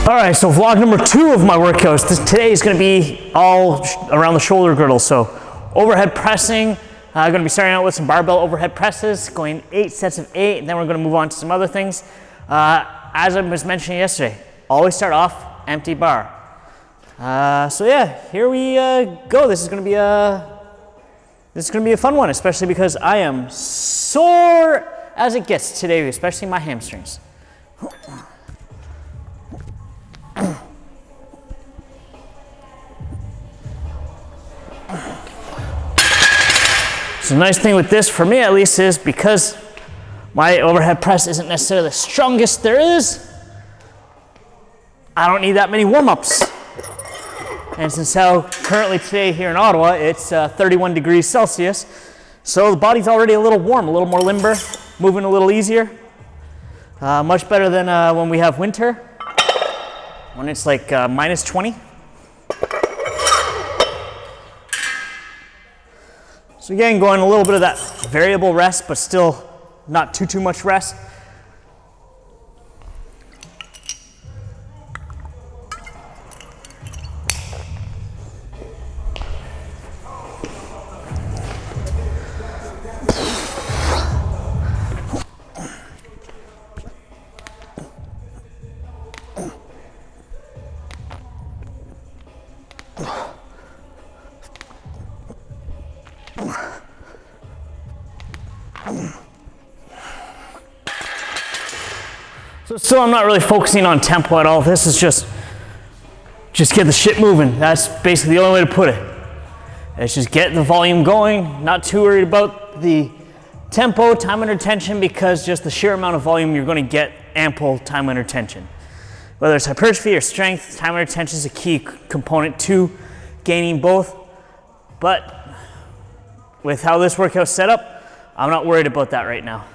All right, so vlog number 2 of my workouts. Today is going to be all around the shoulder girdle. So overhead pressing. I'm going to be starting out with some barbell overhead presses, going 8 sets of 8, and then we're going to move on to some other things. As I was mentioning yesterday, always start off empty bar. So yeah, here we go. This is going to be a fun one, especially because I am sore as it gets today, especially my hamstrings. So the nice thing with this, for me at least, is because my overhead press isn't necessarily the strongest there is, I don't need that many warm-ups. And since currently today here in Ottawa, it's 31 degrees Celsius, so the body's already a little warm, a little more limber, moving a little easier. Much better than when we have winter, when it's like minus 20. So again, going a little bit of that variable rest, but still not too much rest. So still, I'm not really focusing on tempo at all. This is just get the shit moving. That's basically the only way to put it. It's just get the volume going, not too worried about the tempo, time under tension, because just the sheer amount of volume, you're going to get ample time under tension. Whether it's hypertrophy or strength, time under tension is a key component to gaining both. But with how this workout's set up, I'm not worried about that right now.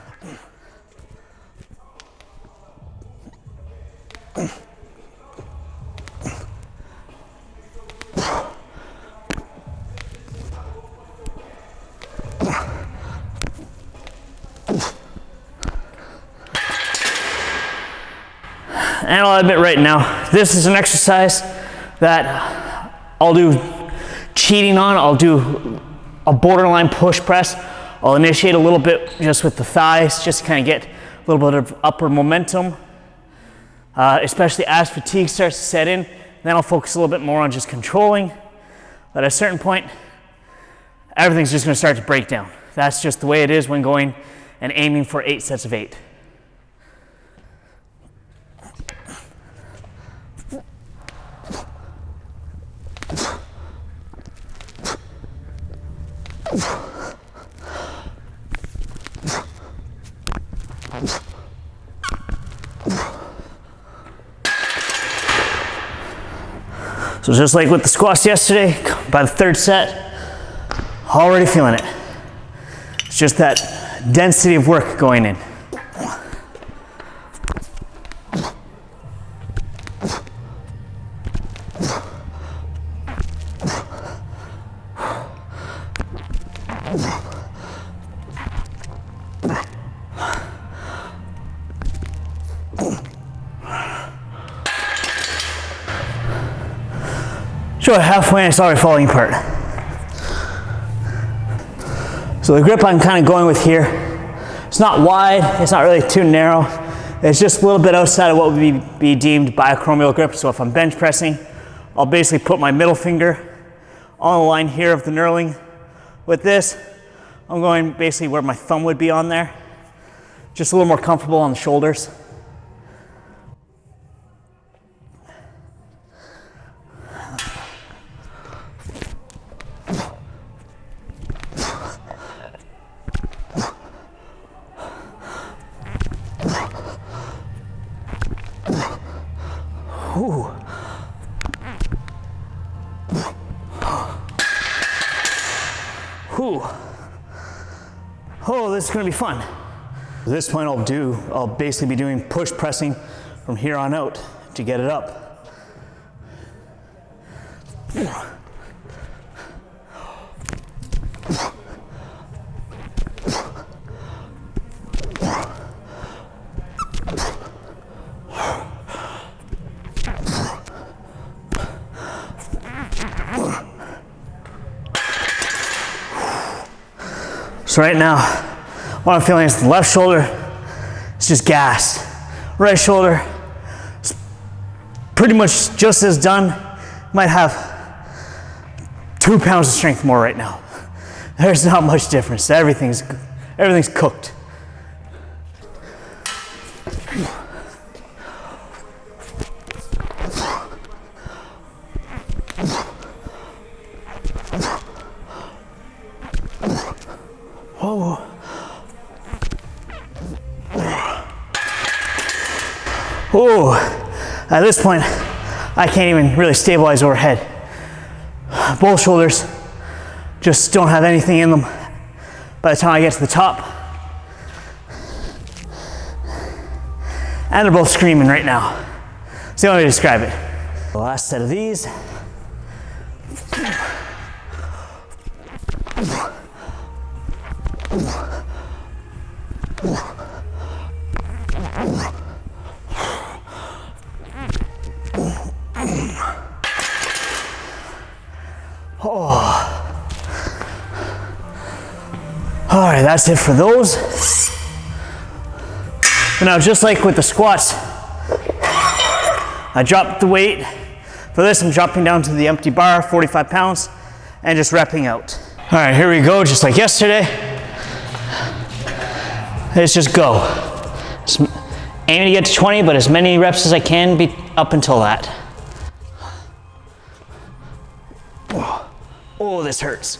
And I'll admit right now, this is an exercise that I'll do cheating on. I'll do a borderline push press. I'll initiate a little bit just with the thighs, just to kind of get a little bit of upper momentum, especially as fatigue starts to set in. Then I'll focus a little bit more on just controlling. But at a certain point, everything's just going to start to break down. That's just the way it is when going and aiming for 8 sets of 8. So just like with the squats yesterday, by the 3rd set, already feeling it. It's just that density of work going in. So halfway, I started falling apart. So the grip I'm kind of going with here, it's not wide, it's not really too narrow. It's just a little bit outside of what would be deemed biacromial grip. So if I'm bench pressing, I'll basically put my middle finger on the line here of the knurling. With this, I'm going basically where my thumb would be on there. Just a little more comfortable on the shoulders. Ooh. Ooh. Oh, this is going to be fun. At this point, I'll basically be doing push pressing from here on out to get it up. So right now, what I'm feeling is the left shoulder, it's just gassed. Right shoulder, it's pretty much just as done. Might have 2 pounds of strength more right now. There's not much difference. Everything's cooked. Whoa. Whoa. At this point, I can't even really stabilize overhead. Both shoulders just don't have anything in them by the time I get to the top. And they're both screaming right now. It's the only way to describe it. The last set of these. All right, that's it for those. And now, just like with the squats, I dropped the weight. For this, I'm dropping down to the empty bar, 45 pounds, and just repping out. All right, here we go, just like yesterday. Let's just go. Aiming to get to 20, but as many reps as I can be up until that. Oh, this hurts.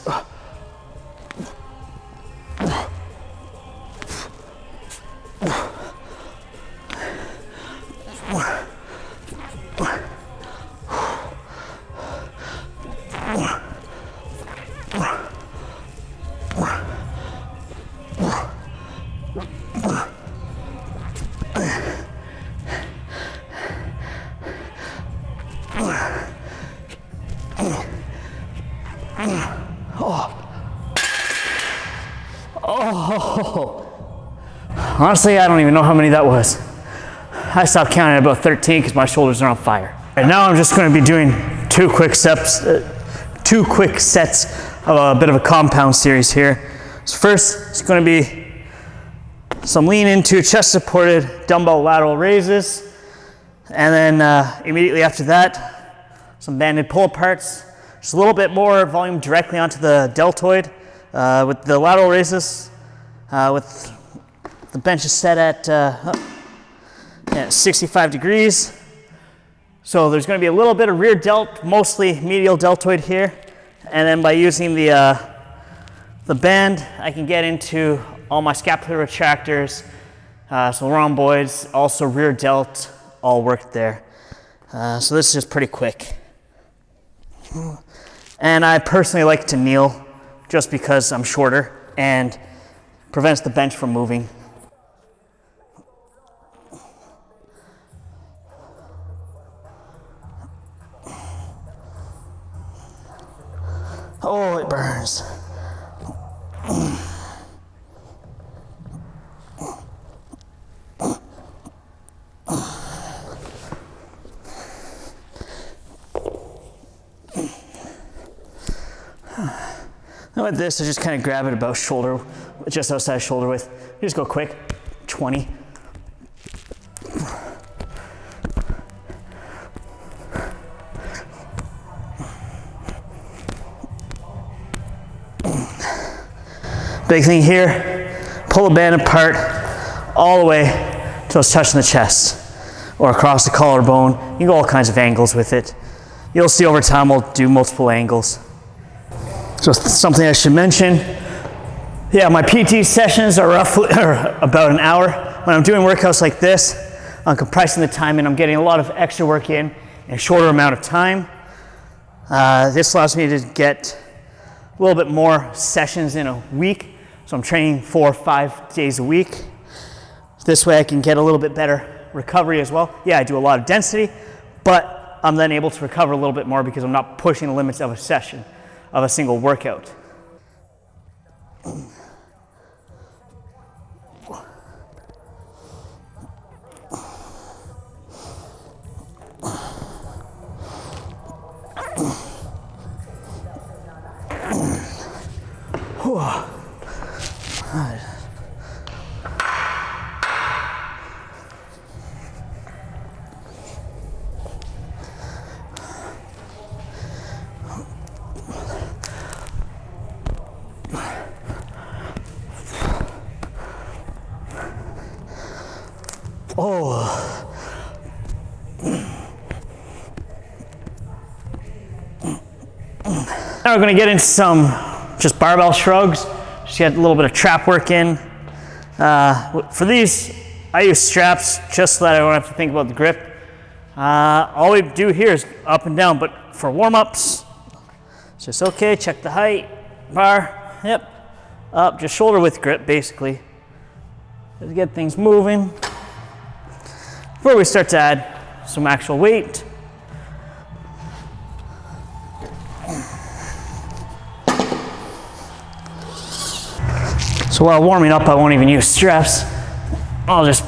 Honestly, I don't even know how many that was. I stopped counting at about 13 because my shoulders are on fire. And now I'm just going to be doing two quick sets of a bit of a compound series here. So first, it's going to be some lean into chest supported dumbbell lateral raises. And then immediately after that, some banded pull aparts. Just a little bit more volume directly onto the deltoid with the lateral raises. With the bench is set at 65 degrees. So there's going to be a little bit of rear delt, mostly medial deltoid here. And then by using the band, I can get into all my scapular retractors, so rhomboids, also rear delt, all worked there. So this is just pretty quick. And I personally like to kneel just because I'm shorter and prevents the bench from moving. Oh, it burns. Now with this, I just kind of grab it about shoulder, just outside shoulder width. You just go quick, 20. Big thing here, pull the band apart all the way till it's touching the chest or across the collarbone. You can go all kinds of angles with it. You'll see over time we'll do multiple angles. So something I should mention, yeah, my PT sessions are roughly about an hour. When I'm doing workouts like this, I'm compressing the time and I'm getting a lot of extra work in a shorter amount of time. This allows me to get a little bit more sessions in a week. So I'm training 4 or 5 days a week. This way I can get a little bit better recovery as well. Yeah, I do a lot of density, but I'm then able to recover a little bit more because I'm not pushing the limits of a session, of a single workout. Oh. Now we're going to get into some just barbell shrugs. Just get a little bit of trap work in. For these, I use straps just so that I don't have to think about the grip. All we do here is up and down, but for warm-ups, it's just okay, check the height, bar, yep, up, just shoulder width grip basically. Just get things moving. Before we start to add some actual weight. So while warming up, I won't even use straps. I'll just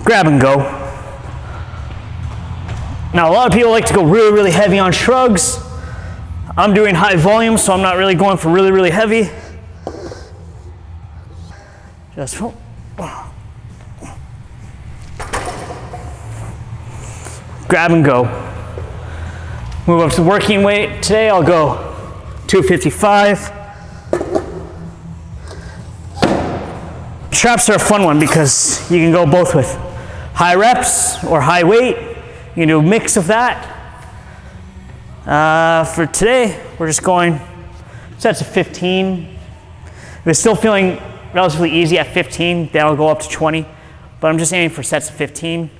grab and go. Now, a lot of people like to go really, really heavy on shrugs. I'm doing high volume, so I'm not really going for really, really heavy. Just grab and go. Move up to working weight. Today I'll go 255. Traps are a fun one because you can go both with high reps or high weight. You can do a mix of that. For today, we're just going sets of 15. If it's still feeling relatively easy at 15, then I'll go up to 20. But I'm just aiming for sets of 15.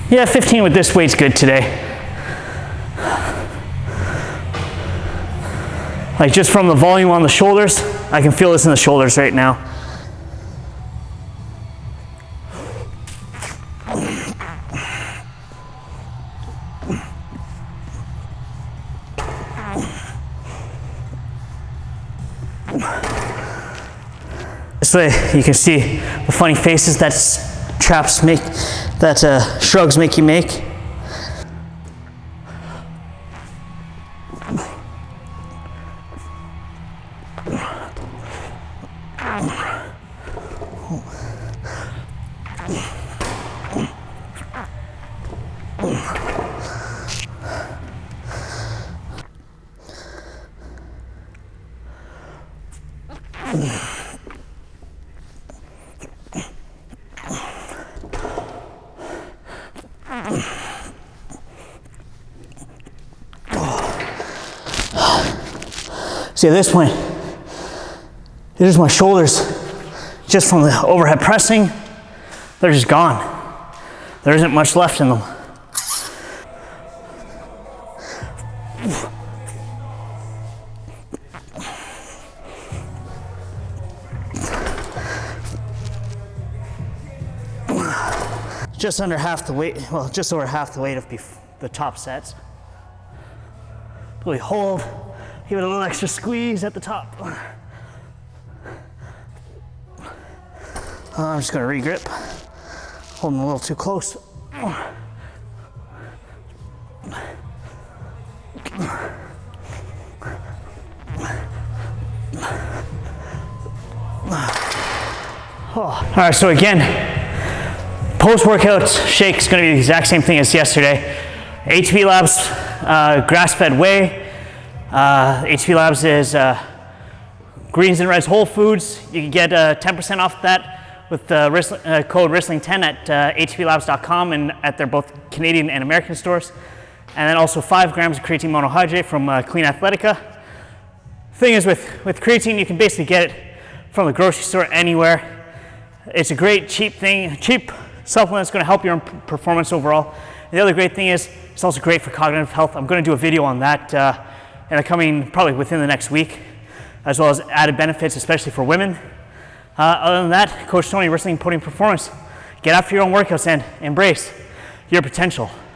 Yeah, 15 with this weight's good today. Like just from the volume on the shoulders, I can feel this in the shoulders right now. This way you can see the funny faces that traps make, that shrugs make you make. See, at this point, here's my shoulders, just from the overhead pressing, they're just gone. There isn't much left in them. Just under half the weight, well, just over half the weight of the top sets. Really hold. Give it a little extra squeeze at the top. I'm just going to re-grip. Holding a little too close. All right, so again, post-workout shake is going to be the exact same thing as yesterday. HB Labs grass-fed whey. HB Labs is greens and reds whole foods. You can get 10% off that with the code Wrestling10 at hblabs.com and at their both Canadian and American stores. And then also 5 grams of creatine monohydrate from Clean Athletica. Thing is with creatine, you can basically get it from the grocery store anywhere. It's a great cheap supplement that's going to help your performance overall. And the other great thing is it's also great for cognitive health. I'm going to do a video on that and coming probably within the next week, as well as added benefits, especially for women. Other than that, Coach Tony, Wrestling Podium Performance. Get after your own workouts and embrace your potential.